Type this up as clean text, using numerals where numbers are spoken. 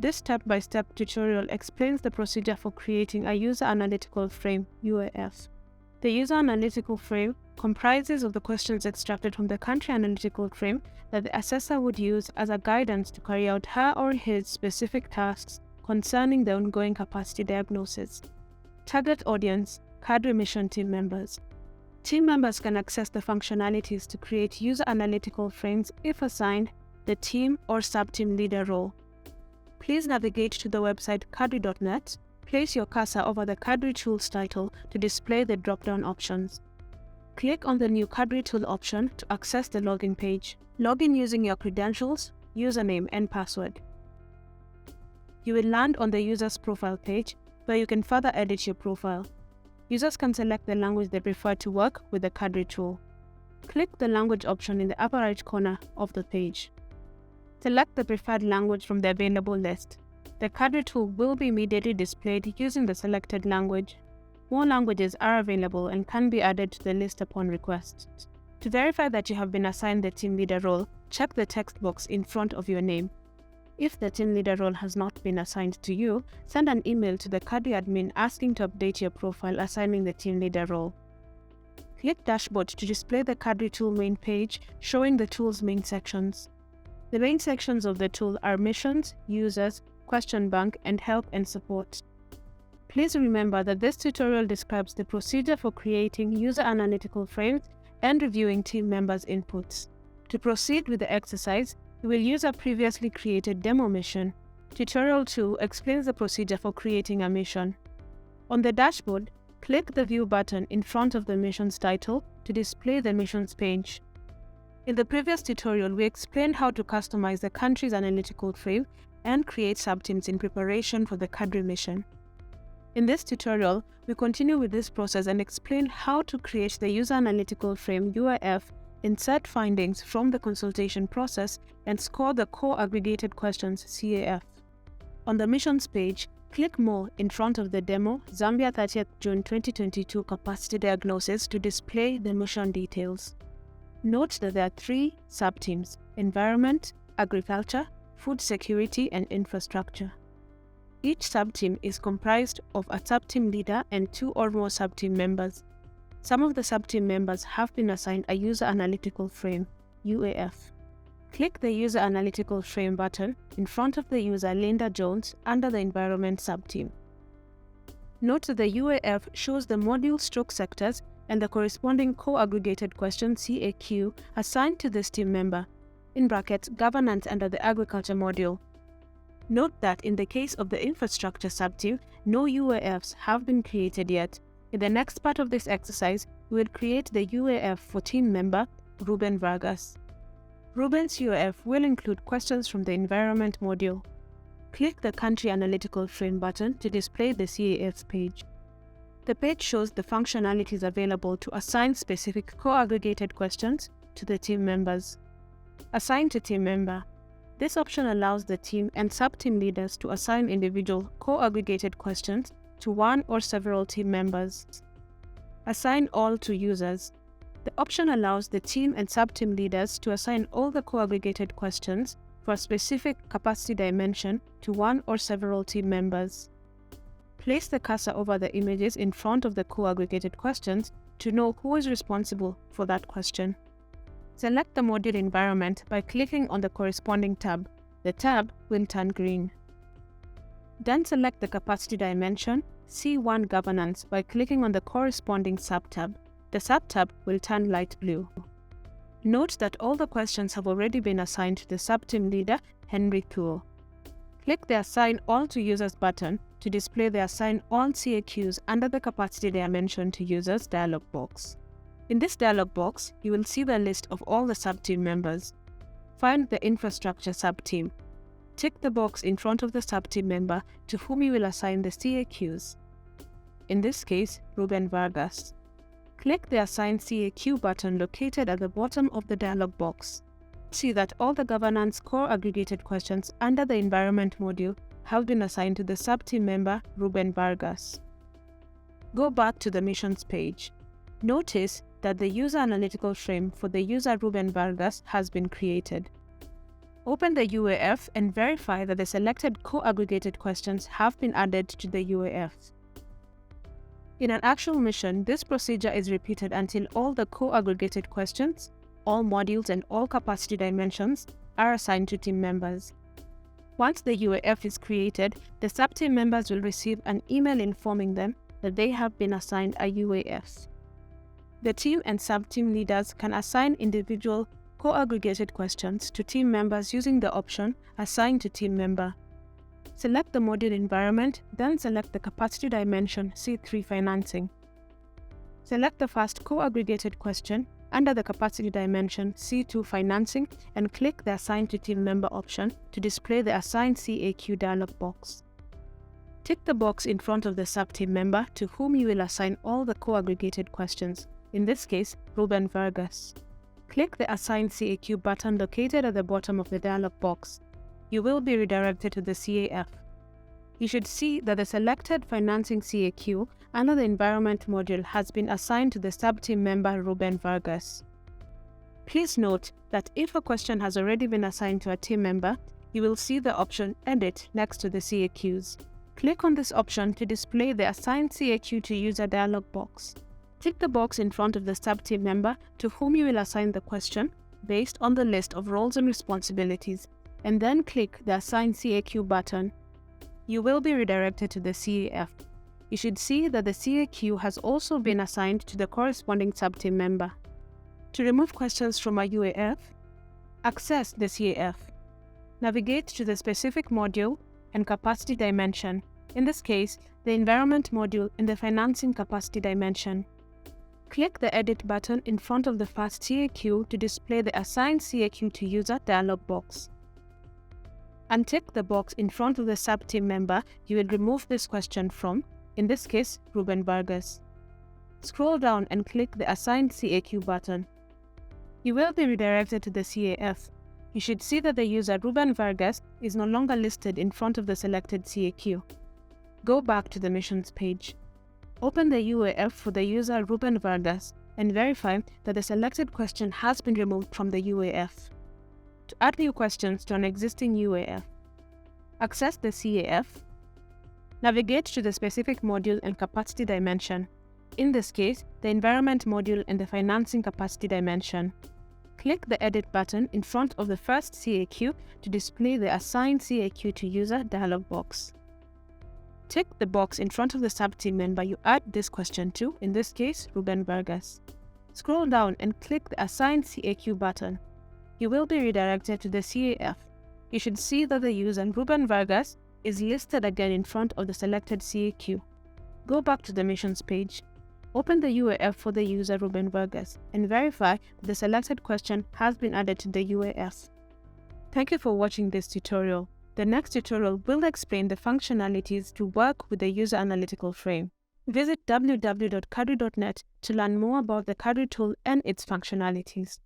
This step-by-step tutorial explains the procedure for creating a User Analytical Frame (UAF). The User Analytical Frame comprises of the questions extracted from the Country Analytical Frame that the assessor would use as a guidance to carry out her or his specific tasks concerning the ongoing capacity diagnosis. Target audience: cadre mission team members. Team members can access the functionalities to create user analytical frames if assigned the team or sub-team leader role. Please navigate to the website cadre.net, place your cursor over the Cadre Tools title to display the drop-down options. Click on the new Cadre Tool option to access the login page. Log in using your credentials, username and password. You will land on the user's profile page, where you can further edit your profile. Users can select the language they prefer to work with the Cadre tool. Click the language option in the upper right corner of the page. Select the preferred language from the available list. The Cadre tool will be immediately displayed using the selected language. More languages are available and can be added to the list upon request. To verify that you have been assigned the team leader role, check the text box in front of your name. If the team leader role has not been assigned to you, send an email to the Cadre admin asking to update your profile assigning the team leader role. Click Dashboard to display the Cadre tool main page showing the tool's main sections. The main sections of the tool are Missions, Users, Question Bank, and Help and Support. Please remember that this tutorial describes the procedure for creating user analytical frames and reviewing team members' inputs. To proceed with the exercise, we will use a previously created demo mission. Tutorial 2 explains the procedure for creating a mission. On the dashboard, click the View button in front of the mission's title to display the missions page. In the previous tutorial, we explained how to customize the country's analytical frame and create subteams in preparation for the Cadre mission. In this tutorial, we continue with this process and explain how to create the User Analytical Frame UAF, insert findings from the consultation process, and score the core aggregated questions CAF. On the missions page, click More in front of the demo Zambia 30th June 2022 Capacity Diagnosis to display the mission details. Note that there are 3 subteams: Environment, Agriculture, Food Security, and Infrastructure. Each subteam is comprised of a subteam leader and 2 or more subteam members. Some of the subteam members have been assigned a User Analytical Frame UAF. Click the User Analytical Frame button in front of the user Linda Jones under the Environment subteam. Note that the UAF shows the module stroke sectors and the corresponding co-aggregated question CAQ assigned to this team member, in brackets governance under the Agriculture module. Note that in the case of the Infrastructure subteam, no UAFs have been created yet. In the next part of this exercise, we will create the UAF for team member Ruben Vargas. Ruben's UAF will include questions from the Environment module. Click the Country Analytical Frame button to display the CAF page. The page shows the functionalities available to assign specific co-aggregated questions to the team members. Assign to team member. This option allows the team and sub-team leaders to assign individual co-aggregated questions to one or several team members. Assign all to users. The option allows the team and sub-team leaders to assign all the co-aggregated questions for a specific capacity dimension to one or several team members. Place the cursor over the images in front of the co-aggregated questions to know who is responsible for that question. Select the module environment by clicking on the corresponding tab. The tab will turn green. Then select the capacity dimension C1 Governance by clicking on the corresponding sub-tab. The sub-tab will turn light blue. Note that all the questions have already been assigned to the sub-team leader, Henry Thuo. Click the Assign All to Users button to display the Assign All CAQs under the Capacity Dimension to Users dialog box. In this dialog box, you will see the list of all the sub-team members. Find the Infrastructure sub-team. Tick the box in front of the sub-team member to whom you will assign the CAQs. In this case, Ruben Vargas. Click the Assign CAQ button located at the bottom of the dialog box. See that all the governance core aggregated questions under the Environment module have been assigned to the sub-team member Ruben Vargas. Go back to the Missions page. Notice that the User Analytical Frame for the user Ruben Vargas has been created. Open the UAF and verify that the selected co-aggregated questions have been added to the UAF. In an actual mission, this procedure is repeated until all the co-aggregated questions, all modules and all capacity dimensions are assigned to team members. Once the UAF is created, the sub-team members will receive an email informing them that they have been assigned a UAF. The team and sub-team leaders can assign individual co-aggregated questions to team members using the option Assign to Team Member. Select the module environment, then select the capacity dimension C3 Financing. Select the first co-aggregated question under the capacity dimension C2 Financing and click the Assign to Team Member option to display the Assign CAQ dialog box. Tick the box in front of the sub-team member to whom you will assign all the co-aggregated questions, in this case, Ruben Vargas. Click the Assign CAQ button located at the bottom of the dialog box. You will be redirected to the CAF. You should see that the selected Financing CAQ under the Environment module has been assigned to the sub-team member Ruben Vargas. Please note that if a question has already been assigned to a team member, you will see the option Edit next to the CAQs. Click on this option to display the Assign CAQ to User dialog box. Tick the box in front of the sub-team member to whom you will assign the question based on the list of roles and responsibilities, and then click the Assign CAQ button. You will be redirected to the CAF. You should see that the CAQ has also been assigned to the corresponding sub-team member. To remove questions from a UAF, access the CAF. Navigate to the specific module and capacity dimension, in this case, the Environment module in the Financing capacity dimension. Click the Edit button in front of the first CAQ to display the Assign CAQ to User dialog box. Untick the box in front of the sub-team member you will remove this question from, in this case, Ruben Vargas. Scroll down and click the Assign CAQ button. You will be redirected to the CAF. You should see that the user Ruben Vargas is no longer listed in front of the selected CAQ. Go back to the missions page. Open the UAF for the user Ruben Vargas and verify that the selected question has been removed from the UAF. To add new questions to an existing UAF, access the CAF. Navigate to the specific module and capacity dimension, in this case, the Environment module and the Financing capacity dimension. Click the Edit button in front of the first CAQ to display the Assign CAQ to User dialog box. Tick the box in front of the sub-team member you add this question to, in this case, Ruben Vargas. Scroll down and click the Assign CAQ button. You will be redirected to the CAF. You should see that the user Ruben Vargas is listed again in front of the selected CAQ. Go back to the missions page. Open the UAF for the user Ruben Vargas and verify that the selected question has been added to the UAF. Thank you for watching this tutorial. The next tutorial will explain the functionalities to work with the User Analytical Frame. Visit www.kadri.net to learn more about the Kadri tool and its functionalities.